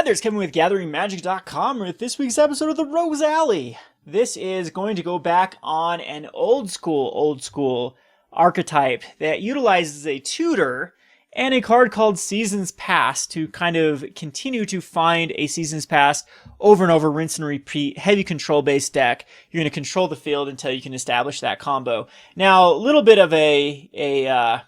there, it's Kevin with GatheringMagic.com with this week's episode of the Rose Alley. This is going to go back on an old school archetype that utilizes a tutor and a card called Seasons Past to kind of continue to find a Seasons Past over and over, rinse and repeat, heavy control-based deck. You're going to control the field until you can establish that combo. Now, a little bit of a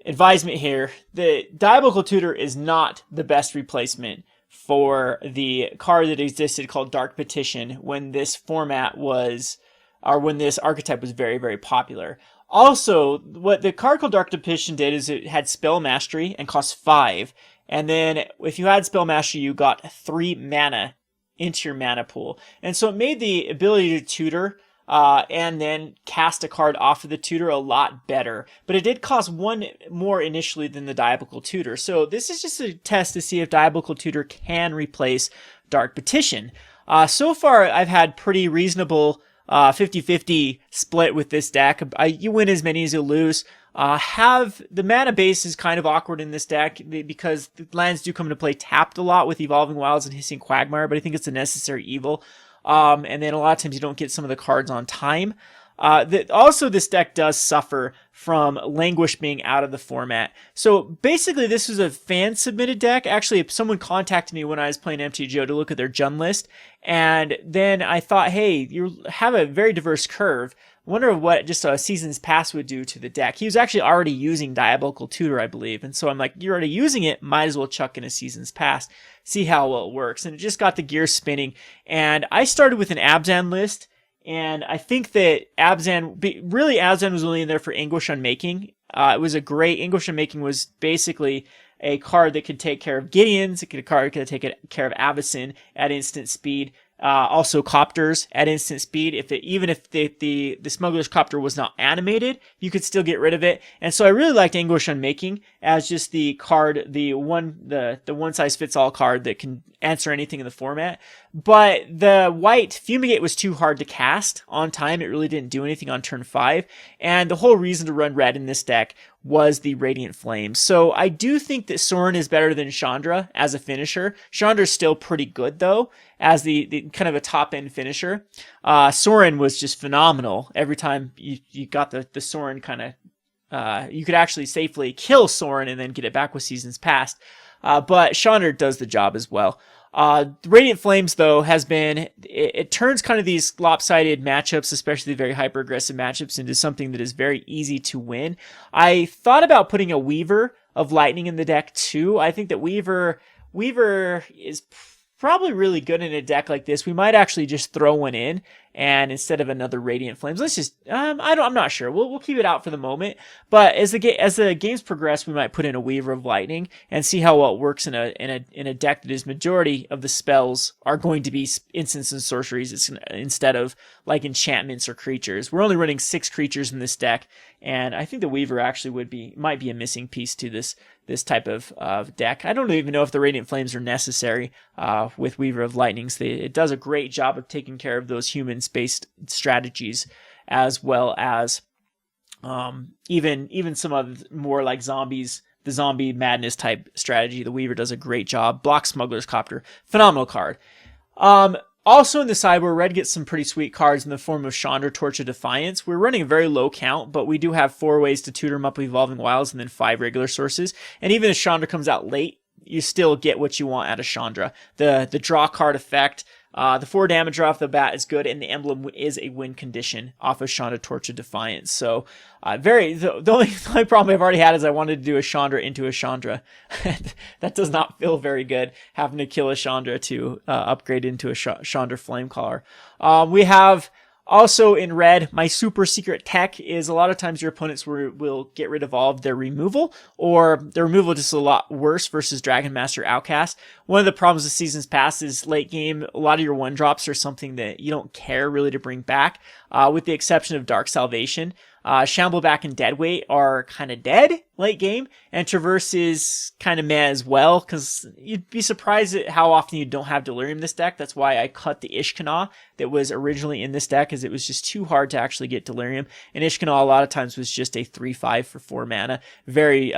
advisement here. The Diabolic Tutor is not the best replacement for the card that existed called Dark Petition when this format was, or when this archetype was very, very popular. Also, what the card called Dark Petition did is it had Spell Mastery and cost 5. And then if you had Spell Mastery, you got 3 mana into your mana pool. And so it made the ability to tutor and then cast a card off of the tutor a lot better. But it did cost 1 more initially than the Diabolic Tutor. So this is just a test to see if Diabolic Tutor can replace Dark Petition. So far, I've had pretty reasonable 50-50 split with this deck. You win as many as you lose. The mana base is kind of awkward in this deck because the lands do come into play tapped a lot with Evolving Wilds and Hissing Quagmire, but I think it's a necessary evil. And then a lot of times you don't get some of the cards on time. Also, this deck does suffer from Languish being out of the format. So basically, this is a fan-submitted deck. Actually, someone contacted me when I was playing MTG to look at their Jund list. And then I thought, hey, you have a very diverse curve. Wonder what just a Seasons Past would do to the deck. He was actually already using Diabolic Tutor, I believe. And so I'm like, you're already using it, might as well chuck in a Seasons Past, see how well it works. And it just got the gears spinning. And I started with an Abzan list. And I think that Abzan was only in there for Anguish Unmaking. It was a great, Anguish Unmaking was basically a card that could take care of Gideons, a card that could take care of Avacyn at instant speed. Also Copters at instant speed. Even if the Smuggler's Copter was not animated, you could still get rid of it. And so I really liked Anguish Unmaking as just the card, the one size fits all card that can answer anything in the format. But the white Fumigate was too hard to cast on time. It really didn't do anything on turn 5. And the whole reason to run red in this deck was the Radiant Flames. So I do think that Sorin is better than Chandra as a finisher. Chandra's still pretty good though, as the kind of a top end finisher. Sorin was just phenomenal. Every time you got the Sorin kind of, you could actually safely kill Sorin and then get it back with Seasons Past. But Chandra does the job as well. The Radiant Flames, though, it turns kind of these lopsided matchups, especially very hyper-aggressive matchups, into something that is very easy to win. I thought about putting a Weaver of Lightning in the deck, too. I think that Weaver is probably really good in a deck like this. We might actually just throw one in, and instead of another Radiant Flames, let's just, I'm not sure. We'll keep it out for the moment. But as the games progress, we might put in a Weaver of Lightning and see how well it works in a deck that is majority of the spells are going to be instants and sorceries instead of like enchantments or creatures. We're only running 6 creatures in this deck, and I think the Weaver actually might be a missing piece to this type of deck. I don't even know if the Radiant Flames are necessary with Weaver of Lightnings. It does a great job of taking care of those humans-based strategies, as well as even some of more like zombies, the zombie madness type strategy. The Weaver does a great job. Block Smuggler's Copter, phenomenal card. Also in the sideboard, red gets some pretty sweet cards in the form of Chandra, Torch of Defiance. We're running a very low count, but we do have 4 ways to tutor them up with Evolving Wilds and then 5 regular sources. And even if Chandra comes out late, you still get what you want out of Chandra. The draw card effect, the 4 damage off the bat is good, and the emblem is a win condition off of Chandra, Torch of Defiance. So, the only problem I've already had is I wanted to do a Chandra into a Chandra. That does not feel very good, having to kill a Chandra to upgrade into a Chandra Flamecaller. We have also in red, my super secret tech is a lot of times your opponents will get rid of all of their removal, or their removal just a lot worse versus Dragonmaster Outcast. One of the problems with Seasons Past is late game, a lot of your 1-drops are something that you don't care really to bring back, with the exception of Dark Salvation. Shamble Back and Deadweight are kind of dead late game, and Traverse is kind of meh as well, because you'd be surprised at how often you don't have Delirium in this deck. That's why I cut the Ishkanah that was originally in this deck, as it was just too hard to actually get Delirium, and Ishkanah a lot of times was just a 3/5 for 4 mana. Very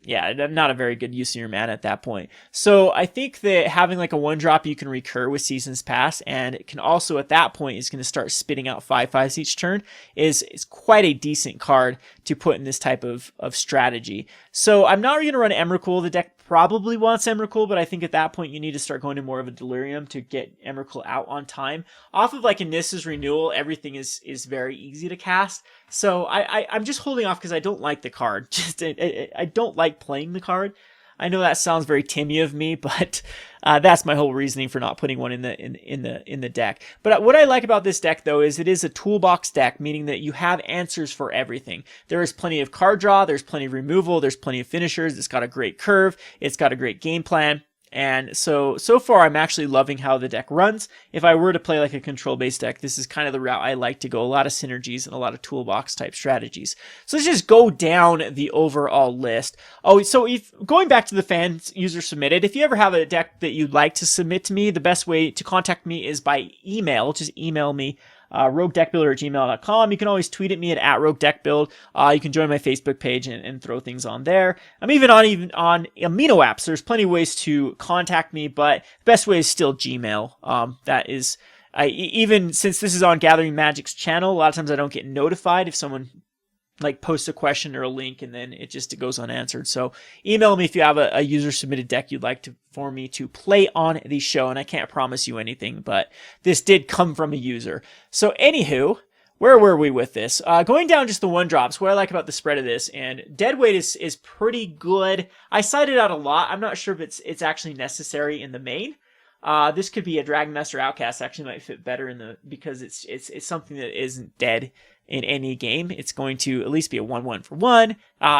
yeah, not a very good use of your mana at that point. So I think that having like a 1-drop you can recur with Seasons Pass, and it can also at that point is going to start spitting out 5/5s each turn, is quite a decent card to put in this type of strategy. So I'm not going to run Emrakul. The deck probably wants Emrakul, but I think at that point you need to start going to more of a Delirium to get Emrakul out on time. Off of like a Nissa's Renewal, everything is very easy to cast. So I'm just holding off because I don't like the card. I don't like playing the card. I know that sounds very Timmy of me, but that's my whole reasoning for not putting one in the deck. But what I like about this deck though is it is a toolbox deck, meaning that you have answers for everything. There is plenty of card draw, there's plenty of removal, there's plenty of finishers. It's got a great curve, it's got a great game plan. And so far, I'm actually loving how the deck runs. If I were to play like a control-based deck, this is kind of the route I like to go. A lot of synergies and a lot of toolbox-type strategies. So let's just go down the overall list. Oh, so if going back to the fans user submitted, if you ever have a deck that you'd like to submit to me, the best way to contact me is by email. Just email me. roguedeckbuilder@gmail.com. You can always tweet at me at roguedeckbuild. You can join my Facebook page and throw things on there. I'm even on amino apps. There's plenty of ways to contact me, but the best way is still Gmail. That is, even since this is on Gathering Magic's channel, a lot of times I don't get notified if someone like posts a question or a link and then it goes unanswered. So email me if you have a user submitted deck you'd like for me to play on the show. And I can't promise you anything, but this did come from a user. So anywho, where were we with this? Going down just the 1-drops, what I like about the spread of this, and deadweight is pretty good. I cited out a lot. I'm not sure if it's actually necessary in the main. This could be a Dragonmaster Outcast, actually might fit better because it's something that isn't dead in any game. It's going to at least be a 1/1 for 1.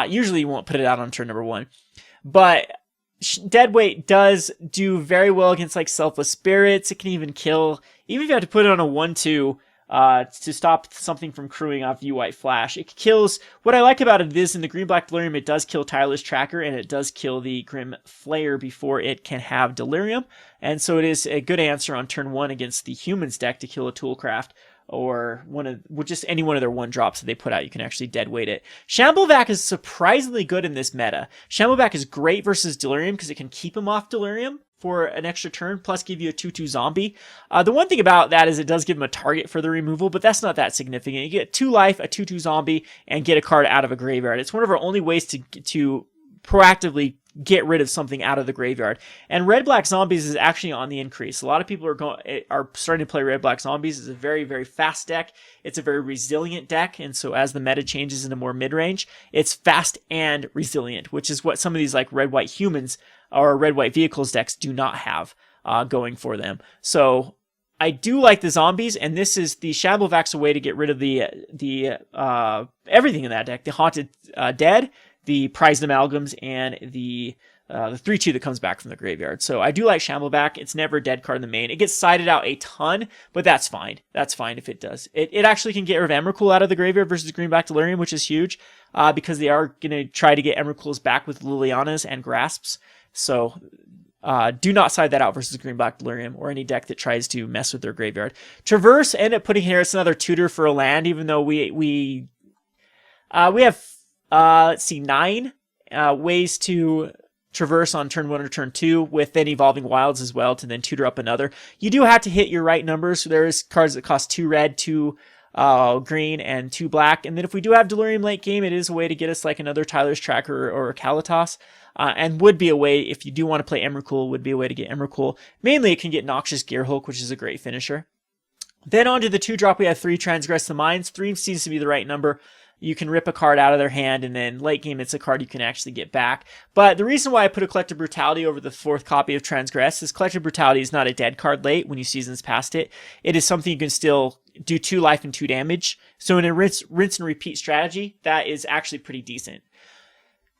Usually you won't put it out on turn number 1. But deadweight does do very well against like Selfless Spirits. It can even kill, even if you have to put it on a 1/2 to stop something from crewing off U-White Flash. It kills, what I like about it is in the Green-Black Delirium, it does kill Tireless Tracker, and it does kill the Grim Flayer before it can have Delirium. And so it is a good answer on turn 1 against the Humans deck to kill a Toolcraft, or just any one of their 1-drops that they put out. You can actually deadweight it. Shamble Back is surprisingly good in this meta. Shamble Back is great versus Delirium because it can keep him off Delirium for an extra turn, plus give you a 2/2 zombie. The one thing about that is it does give him a target for the removal, but that's not that significant. You get 2 life, a 2/2 zombie, and get a card out of a graveyard. It's one of our only ways to proactively get rid of something out of the graveyard. And red-black zombies is actually on the increase. A lot of people are starting to play red-black zombies. It's a very, very fast deck. It's a very resilient deck. And so as the meta changes into more mid-range, it's fast and resilient, which is what some of these like red-white humans or red-white vehicles decks do not have going for them. So I do like the zombies, and this is the Shamble Back's a way to get rid of the everything in that deck. The Haunted Dead, the Prized Amalgams, and the 3/2 that comes back from the graveyard. So I do like Shamble Back. It's never a dead card in the main. It gets sided out a ton, but that's fine. That's fine if it does. It actually can get rid of Emrakul out of the graveyard versus Greenback Delirium, which is huge, because they are going to try to get Emrakuls back with Lilianas and Grasps. So do not side that out versus Greenback Delirium or any deck that tries to mess with their graveyard. Traverse, end up putting here, it's another tutor for a land, even though we have let's see, 9 ways to traverse on turn 1 or turn 2, with then Evolving Wilds as well to then tutor up another. You do have to hit your right numbers. So there's cards that cost 2 red, 2 green, and 2 black. And then if we do have Delirium late game, it is a way to get us like another Tireless Tracker or Kalitas. And would be a way, if you do want to play Emrakul, would be a way to get Emrakul. Mainly it can get Noxious Gearehulk, which is a great finisher. Then onto the 2-drop, we have 3 Transgress the Mind. 3 seems to be the right number. You can rip a card out of their hand, and then late game, it's a card you can actually get back. But the reason why I put a Collective Brutality over the 4th copy of Transgress is Collective Brutality is not a dead card late when you seasons past it. It is something you can still do 2 life and 2 damage. So in a rinse and repeat strategy, that is actually pretty decent.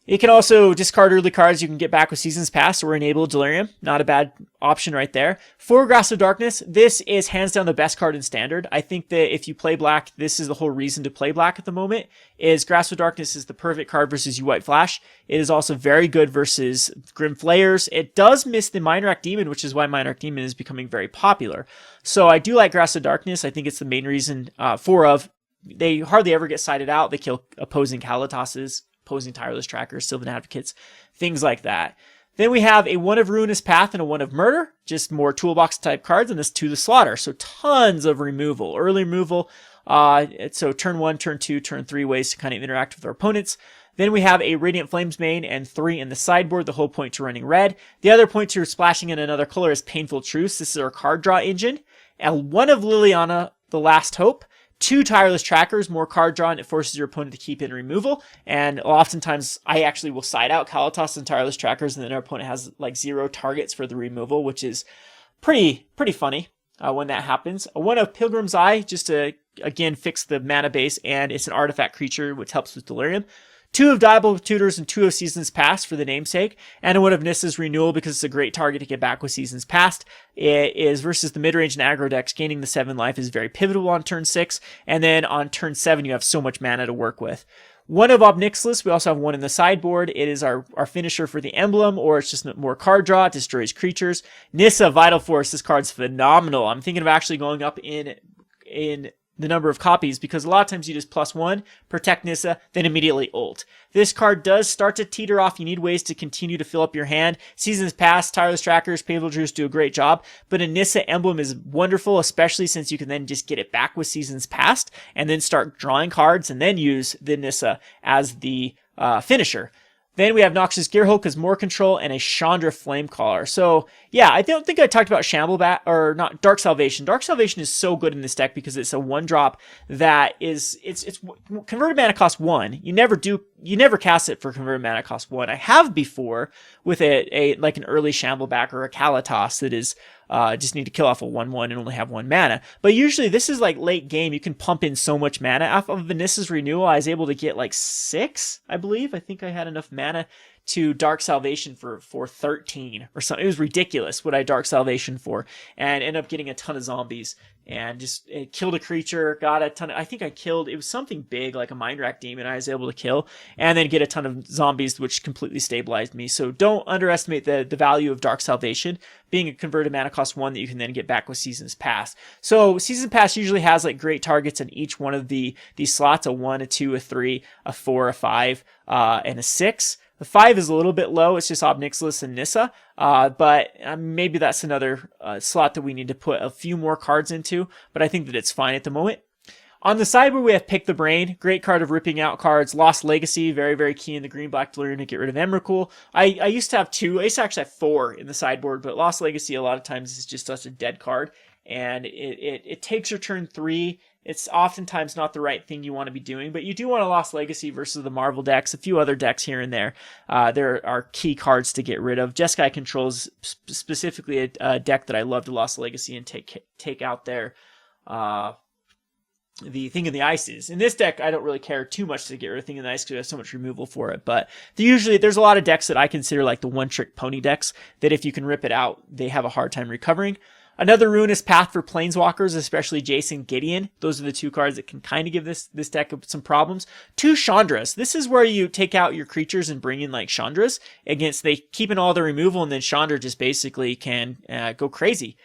You can also discard early cards you can get back with Seasons Past or enable Delirium. Not a bad option right there. For Grasp of Darkness, this is hands down the best card in Standard. I think that if you play Black, this is the whole reason to play Black at the moment, is Grasp of Darkness is the perfect card versus U-White Flash. It is also very good versus Grim Flayers. It does miss the Mineract Demon, which is why Mineract Demon is becoming very popular. So I do like Grasp of Darkness. I think it's the main reason they hardly ever get sided out. They kill opposing Kalitases opposing Tireless Trackers, Sylvan Advocates, things like that. Then we have a 1 of Ruinous Path and a 1 of Murder, just more toolbox type cards, and this 2 the Slaughter. So tons of removal, early removal. So turn 1, turn 2, turn 3 ways to kind of interact with our opponents. Then we have a Radiant Flames main and 3 in the sideboard, the whole point to running red. The other point to splashing in another color is Painful Truce. This is our card draw engine. And 1 of Liliana, the Last Hope. 2 Tireless Trackers, more card draw, and it forces your opponent to keep in removal. And oftentimes, I actually will side out Kalitas and Tireless Trackers, and then our opponent has like 0 targets for the removal, which is pretty funny when that happens. 1 of Pilgrim's Eye, just to, again, fix the mana base, and it's an artifact creature, which helps with Delirium. 2 of Diabolic Tutors and 2 of Seasons Past for the namesake, and 1 of Nissa's Renewal because it's a great target to get back with Seasons Past. It is versus the mid-range and aggro decks, gaining the 7 life is very pivotal on turn 6, and then on turn 7 you have so much mana to work with. 1 of Ob Nixilis, we also have 1 in the sideboard. It is our finisher for the emblem, or it's just more card draw, it destroys creatures. Nissa, Vital Force, this card's phenomenal. I'm thinking of actually going up in the number of copies, because a lot of times you just +1, protect Nissa, then immediately ult. This card does start to teeter off. You need ways to continue to fill up your hand. Seasons Past, Tireless Trackers, Painful Truce do a great job, but a Nissa emblem is wonderful, especially since you can then just get it back with Seasons Past, and then start drawing cards, and then use the Nissa as the finisher. Then we have Noxious Gearehulk as more control, and a Chandra Flamecaller. So yeah, I don't think I talked about Shamble Back, or not, Dark Salvation. Dark Salvation is so good in this deck because it's a 1-drop that is, it's converted mana cost 1. You never cast it for converted mana cost 1. I have before with like an early Shamble Back or a Kalitas that is just need to kill off a 1/1 and only have 1 mana. But usually this is like late game. You can pump in so much mana. Off of Nissa's Renewal, I was able to get like 6, I believe. I think I had enough mana to Dark Salvation for 13 or something. It was ridiculous what I Dark Salvation for, and ended up getting a ton of zombies and just killed a creature, got a ton of, I think I killed, it was something big like a Mind Rack Demon I was able to kill, and then get a ton of zombies, which completely stabilized me. So don't underestimate the value of Dark Salvation being a converted mana cost 1 that you can then get back with Seasons Past. So Seasons Past usually has like great targets in each one of these slots: a 1, a 2, a 3, a 4, a 5, and a 6. The 5 is a little bit low. It's just Ob Nixilis and Nissa. But maybe that's another slot that we need to put a few more cards into. But I think that it's fine at the moment. On the sideboard, we have Pick the Brain. Great card of ripping out cards. Lost Legacy, very, very key in the green-black Delirium to get rid of Emrakul. I used to have 2. I used to actually have 4 in the sideboard. But Lost Legacy, a lot of times, is just such a dead card. And it takes your turn 3. It's oftentimes not the right thing you want to be doing, but you do want a Lost Legacy versus the Marvel decks, a few other decks here and there. There are key cards to get rid of. Jeskai controls specifically a deck that I love to Lost Legacy and take out their the Thing in the Ices. In this deck, I don't really care too much to get rid of Thing in the Ice because I have so much removal for it, but there's a lot of decks that I consider like the one-trick pony decks that if you can rip it out, they have a hard time recovering. Another Ruinous Path for Planeswalkers, especially Jason Gideon. Those are the 2 cards that can kind of give this deck some problems. 2 Chandras. This is where you take out your creatures and bring in like Chandras against, they keep in all the removal, and then Chandra just basically can go crazy.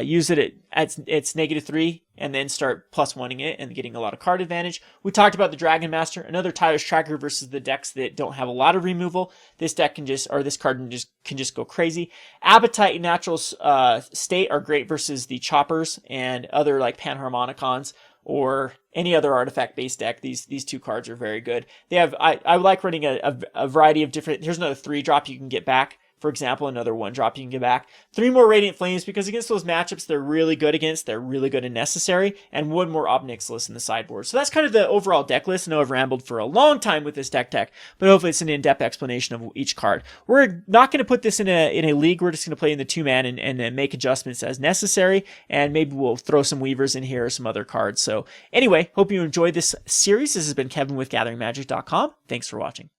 Use it at its -3 and then start +1ing it and getting a lot of card advantage. We talked about the Dragonmaster, another Tireless Tracker versus the decks that don't have a lot of removal. This deck can just, or this card can just go crazy. Appetite and Natural State are great versus the Choppers and other like Panharmonicons or any other artifact-based deck. These 2 cards are very good. They have, I like running a variety of different, here's another 3-drop you can get back. For example, another 1-drop you can get back. 3 more Radiant Flames, because against those matchups they're really good against, they're really good and necessary, and 1 more Ob Nixilis in the sideboard. So that's kind of the overall deck list. I know I've rambled for a long time with this deck, but hopefully it's an in-depth explanation of each card. We're not going to put this in a league. We're just going to play in the 2-man and make adjustments as necessary, and maybe we'll throw some Weavers in here or some other cards. So anyway, hope you enjoyed this series. This has been Kevin with GatheringMagic.com. Thanks for watching.